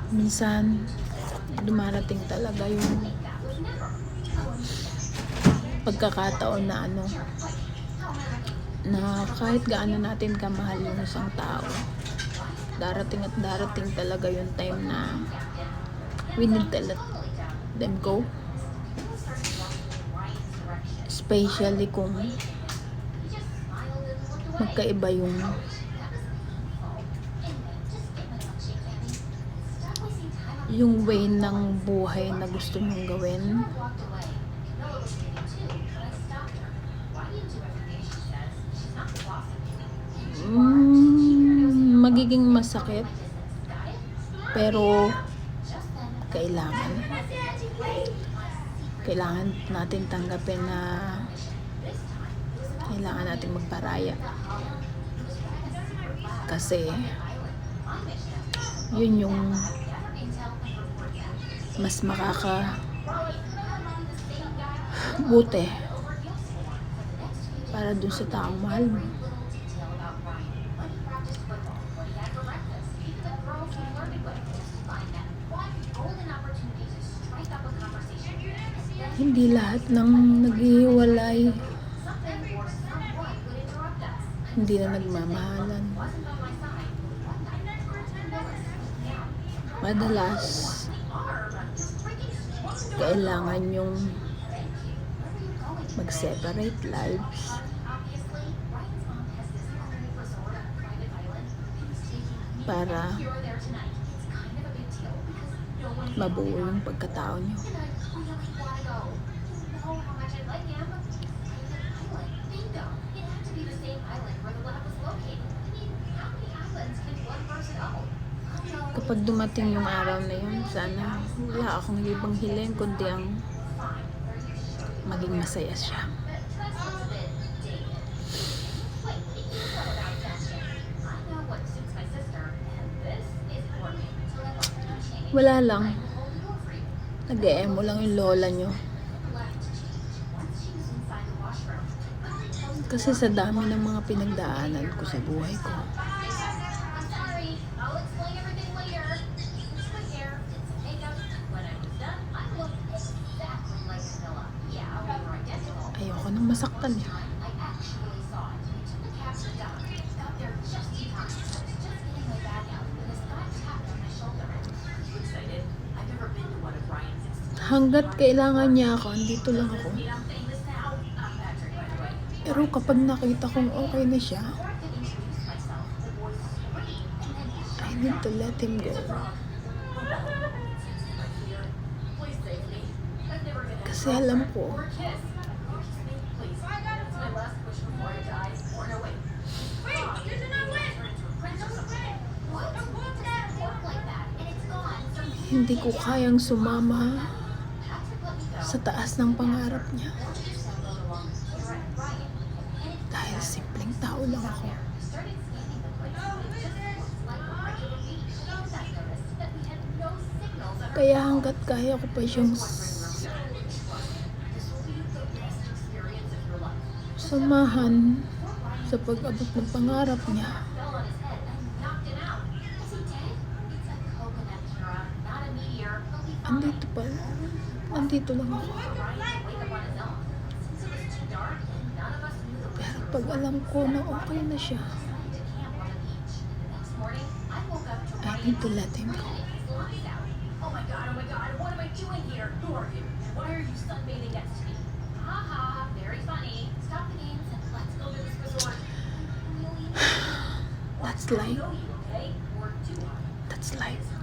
minsan dumarating talaga yung pagkakataon na na kahit gaano natin kamahal yung isang tao, darating at darating talaga yung time na we need to let them go, especially kung magkaiba yung way ng buhay na gusto nyong gawin. Magiging masakit, pero kailangan natin tanggapin na kailangan natin magparaya, kasi yun yung mas makakabuti para dun sa taong mahal mo. Hindi lahat ng naghihiwalay hindi na nagmamahalan. Madalas kailangan yung mag-separate lives para mabuo yung pagkatao nyo. Kapag dumating yung araw na yun, sana wala akong ibang hiling kundi ang maging masaya siya. Wala lang, nag-e-emo lang yung lola nyo. Kasi sa dami ng mga pinagdaanan ko sa buhay ko, ayoko nang masaktan niya. Hanggat kailangan niya ako, andito lang ako. Pero kapag nakita kong okay na siya, I need to let him go. Kasi alam ko, hindi ko kayang sumama sa taas ng pangarap niya. Dahil simpleng tao lang ako. Kaya hanggat kaya ko pa siyang samahan sa pag-abot ng pangarap niya, andito lang ako. Pero pag alam ko na okay na siya, I need to let him go. Oh my god, what am I doing here? Who are you? Why are you sunbathing next to me? Haha, very funny. Stop the games and let's go to this resort. That's life. Okay? Or do I? That's life.